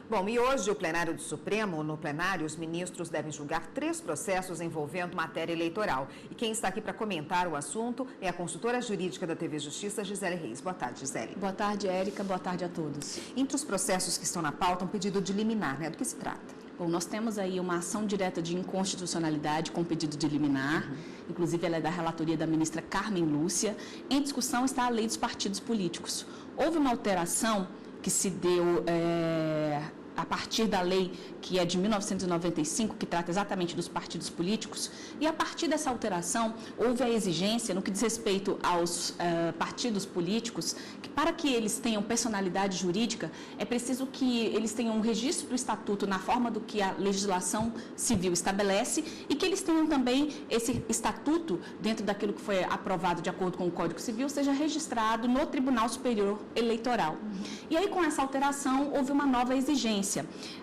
Bom, e hoje o plenário do Supremo, no plenário, os ministros devem julgar 3 processos envolvendo matéria eleitoral. E quem está aqui para comentar o assunto é a consultora jurídica da TV Justiça, Gisele Reis. Boa tarde, Gisele. Boa tarde, Érica. Boa tarde a todos. Entre os processos que estão na pauta, um pedido de liminar, né? Do que se trata? Bom, nós temos aí uma ação direta de inconstitucionalidade com pedido de liminar, inclusive ela é da relatoria da ministra Carmen Lúcia. Em discussão está a lei dos partidos políticos. Houve uma alteração que se deu a partir da lei que é de 1995, que trata exatamente dos partidos políticos, e a partir dessa alteração houve a exigência, no que diz respeito aos partidos políticos, que para que eles tenham personalidade jurídica, é preciso que eles tenham um registro do estatuto na forma do que a legislação civil estabelece e que eles tenham também esse estatuto, dentro daquilo que foi aprovado de acordo com o Código Civil, seja registrado no Tribunal Superior Eleitoral. E aí, com essa alteração, houve uma nova exigência.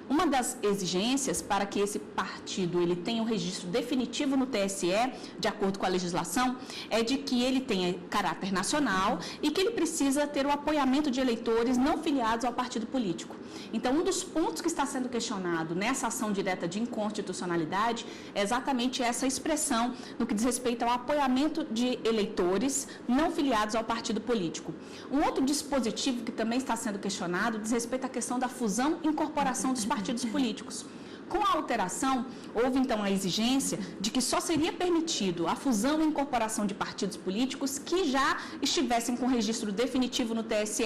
Uma das exigências para que esse partido ele tenha um registro definitivo no TSE, de acordo com a legislação, é de que ele tenha caráter nacional e que ele precisa ter o apoiamento de eleitores não filiados ao partido político. Então, um dos pontos que está sendo questionado nessa ação direta de inconstitucionalidade é exatamente essa expressão no que diz respeito ao apoiamento de eleitores não filiados ao partido político. Um outro dispositivo que também está sendo questionado diz respeito à questão da fusão e incorporação dos partidos políticos. Com a alteração, houve então a exigência de que só seria permitido a fusão e incorporação de partidos políticos que já estivessem com registro definitivo no TSE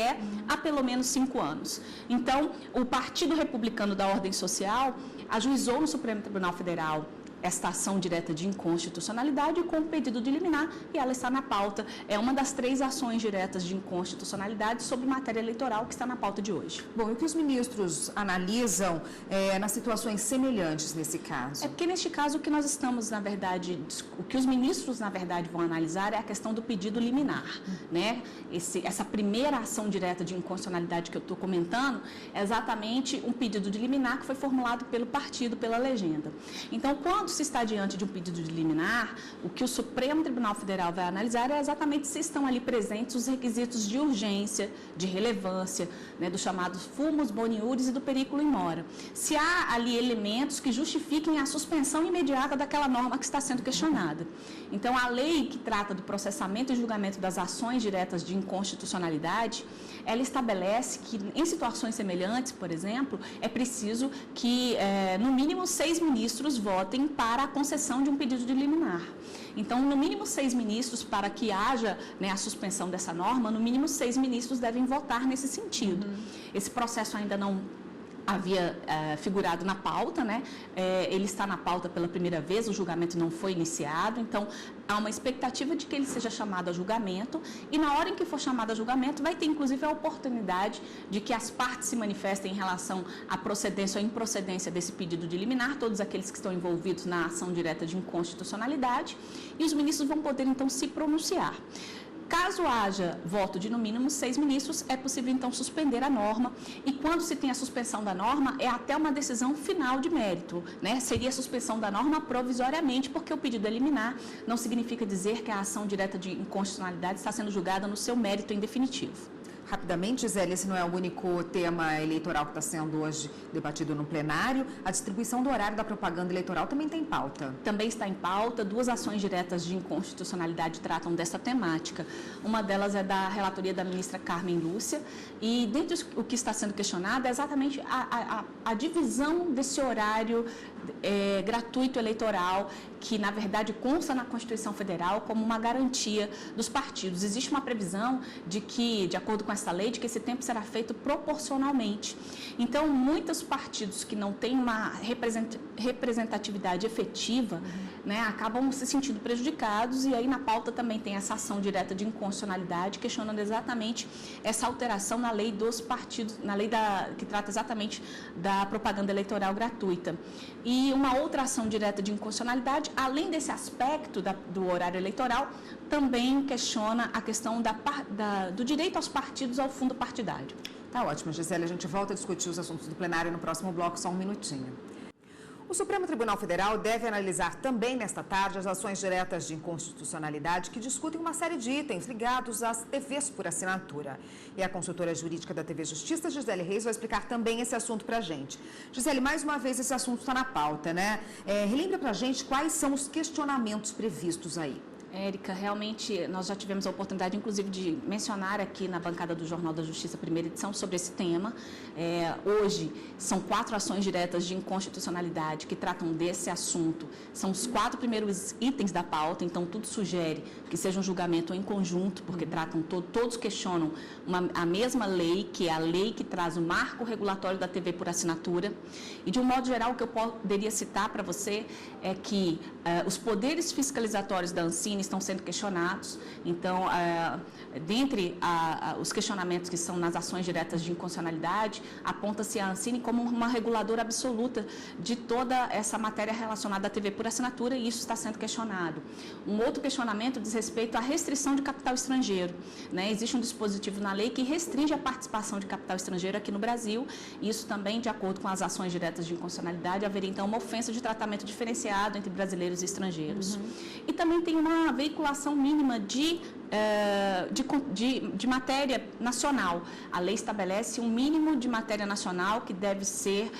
há pelo menos 5 anos. Então, o Partido Republicano da Ordem Social ajuizou no Supremo Tribunal Federal esta ação direta de inconstitucionalidade com pedido de liminar, e ela está na pauta. É uma das 3 ações diretas de inconstitucionalidade sobre matéria eleitoral que está na pauta de hoje. Bom, e o que os ministros analisam nas situações semelhantes nesse caso? É porque, neste caso, o que nós estamos, na verdade, o que os ministros, na verdade, vão analisar é a questão do pedido liminar, né? Essa primeira ação direta de inconstitucionalidade que eu estou comentando é exatamente um pedido de liminar que foi formulado pelo partido, pela legenda. Então, quando se está diante de um pedido de liminar, o que o Supremo Tribunal Federal vai analisar é exatamente se estão ali presentes os requisitos de urgência, de relevância, né, dos chamados fumus boniuris e do periculo in mora. Se há ali elementos que justifiquem a suspensão imediata daquela norma que está sendo questionada. Então, a lei que trata do processamento e julgamento das ações diretas de inconstitucionalidade, ela estabelece que, em situações semelhantes, por exemplo, é preciso que, no mínimo, 6 ministros votem para a concessão de um pedido de liminar. Então, no mínimo 6 ministros, para que haja, né, a suspensão dessa norma, no mínimo 6 ministros devem votar nesse sentido. Esse processo ainda não havia figurado na pauta, né? Ele está na pauta pela primeira vez, o julgamento não foi iniciado, então há uma expectativa de que ele seja chamado a julgamento, e na hora em que for chamado a julgamento vai ter inclusive a oportunidade de que as partes se manifestem em relação à procedência ou improcedência desse pedido de liminar, todos aqueles que estão envolvidos na ação direta de inconstitucionalidade, e os ministros vão poder então se pronunciar. Caso haja voto de no mínimo 6 ministros, é possível então suspender a norma, e quando se tem a suspensão da norma, é até uma decisão final de mérito, né? Seria a suspensão da norma provisoriamente, porque o pedido é liminar não significa dizer que a ação direta de inconstitucionalidade está sendo julgada no seu mérito em definitivo. Rapidamente, Gisele, esse não é o único tema eleitoral que está sendo hoje debatido no plenário. A distribuição do horário da propaganda eleitoral também está em pauta. Também está em pauta. 2 ações diretas de inconstitucionalidade tratam dessa temática. Uma delas é da relatoria da ministra Carmen Lúcia, e dentro do que está sendo questionado é exatamente a divisão desse horário gratuito eleitoral, que na verdade consta na Constituição Federal como uma garantia dos partidos. Existe uma previsão de que, de acordo com essa lei, de que esse tempo será feito proporcionalmente. Então, muitos partidos que não têm uma representatividade efetiva, né, acabam se sentindo prejudicados, e aí na pauta também tem essa ação direta de inconstitucionalidade, questionando exatamente essa alteração na lei dos partidos, na lei que trata exatamente da propaganda eleitoral gratuita. E uma outra ação direta de inconstitucionalidade, além desse aspecto do horário eleitoral, também questiona a questão do direito aos partidos ao fundo partidário. Tá ótimo, Gisele. A gente volta a discutir os assuntos do plenário no próximo bloco, só um minutinho. O Supremo Tribunal Federal deve analisar também nesta tarde as ações diretas de inconstitucionalidade que discutem uma série de itens ligados às TVs por assinatura. E a consultora jurídica da TV Justiça, Gisele Reis, vai explicar também esse assunto para a gente. Gisele, mais uma vez esse assunto está na pauta, né? Relembra para a gente quais são os questionamentos previstos aí. Érica, realmente nós já tivemos a oportunidade, inclusive, de mencionar aqui na bancada do Jornal da Justiça, primeira edição, sobre esse tema. Hoje, são 4 ações diretas de inconstitucionalidade que tratam desse assunto. São os 4 primeiros itens da pauta, então tudo sugere que seja um julgamento em conjunto, porque tratam todos questionam a mesma lei, que é a lei que traz o marco regulatório da TV por assinatura. E, de um modo geral, o que eu poderia citar para você é que os poderes fiscalizatórios da Ancine estão sendo questionados. Então, dentre os questionamentos que são nas ações diretas de inconstitucionalidade, aponta-se a Ancine como uma reguladora absoluta de toda essa matéria relacionada à TV por assinatura, e isso está sendo questionado. Um outro questionamento diz respeito à restrição de capital estrangeiro, né? Existe um dispositivo na lei que restringe a participação de capital estrangeiro aqui no Brasil, e isso também, de acordo com as ações diretas de inconstitucionalidade, haveria então uma ofensa de tratamento diferenciado entre brasileiros e estrangeiros. E também tem uma veiculação mínima de matéria nacional. A lei estabelece um mínimo de matéria nacional que deve ser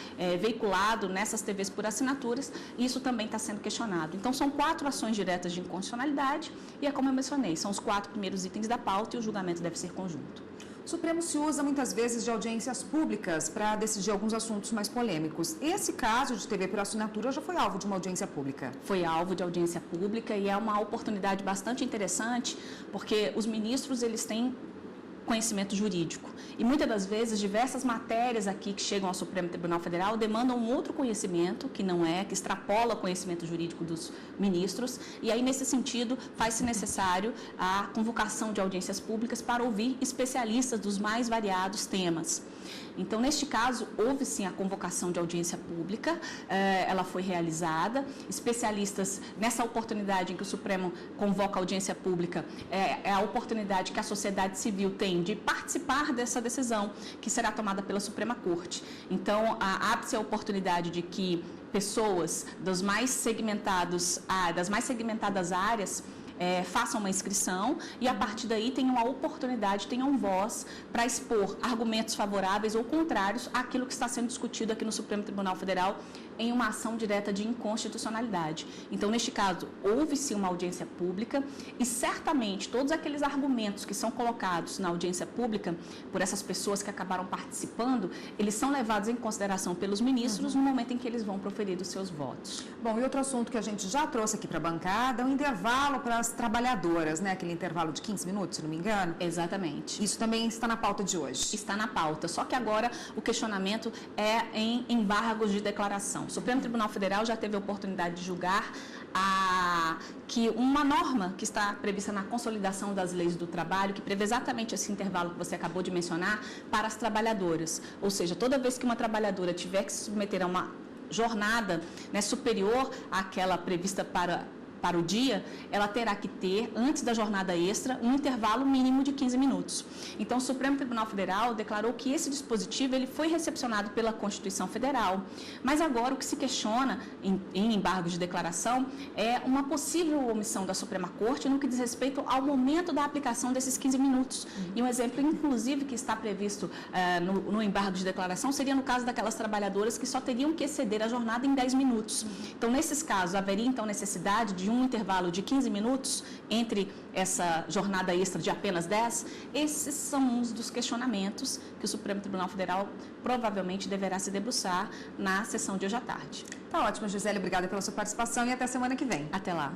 veiculado nessas TVs por assinaturas, e isso também está sendo questionado. Então, são 4 ações diretas de inconstitucionalidade e, é como eu mencionei, são os 4 primeiros itens da pauta e o julgamento deve ser conjunto. O Supremo se usa muitas vezes de audiências públicas para decidir alguns assuntos mais polêmicos. Esse caso de TV por assinatura já foi alvo de uma audiência pública? Foi alvo de audiência pública e é uma oportunidade bastante interessante, porque os ministros, eles têm conhecimento jurídico. E muitas das vezes, diversas matérias aqui que chegam ao Supremo Tribunal Federal demandam um outro conhecimento, que extrapola o conhecimento jurídico dos ministros, e aí, nesse sentido, faz-se necessário a convocação de audiências públicas para ouvir especialistas dos mais variados temas. Então, neste caso, houve sim a convocação de audiência pública, ela foi realizada, especialistas, nessa oportunidade em que o Supremo convoca a audiência pública, é a oportunidade que a sociedade civil tem de participar dessa decisão que será tomada pela Suprema Corte. Então, abre-se a oportunidade de que pessoas das mais segmentadas áreas façam uma inscrição e, a partir daí, tenham a oportunidade, tenham voz para expor argumentos favoráveis ou contrários àquilo que está sendo discutido aqui no Supremo Tribunal Federal em uma ação direta de inconstitucionalidade. Então, neste caso, houve-se uma audiência pública e, certamente, todos aqueles argumentos que são colocados na audiência pública por essas pessoas que acabaram participando, eles são levados em consideração pelos ministros no momento em que eles vão proferir os seus votos. Bom, e outro assunto que a gente já trouxe aqui para a bancada é o intervalo para as trabalhadoras, né? Aquele intervalo de 15 minutos, se não me engano. Exatamente. Isso também está na pauta de hoje. Está na pauta, só que agora o questionamento é em embargos de declaração. O Supremo Tribunal Federal já teve a oportunidade de julgar que uma norma que está prevista na consolidação das leis do trabalho, que prevê exatamente esse intervalo que você acabou de mencionar, para as trabalhadoras. Ou seja, toda vez que uma trabalhadora tiver que se submeter a uma jornada, né, superior àquela prevista para o dia, ela terá que ter, antes da jornada extra, um intervalo mínimo de 15 minutos. Então, o Supremo Tribunal Federal declarou que esse dispositivo ele foi recepcionado pela Constituição Federal. Mas agora o que se questiona em embargo de declaração é uma possível omissão da Suprema Corte no que diz respeito ao momento da aplicação desses 15 minutos. E um exemplo, inclusive, que está previsto no embargo de declaração seria no caso daquelas trabalhadoras que só teriam que exceder a jornada em 10 minutos. Então, nesses casos, haveria então necessidade de um intervalo de 15 minutos entre essa jornada extra de apenas 10? Esses são uns dos questionamentos que o Supremo Tribunal Federal provavelmente deverá se debruçar na sessão de hoje à tarde. Tá ótimo, Gisele. Obrigada pela sua participação e até semana que vem. Até lá.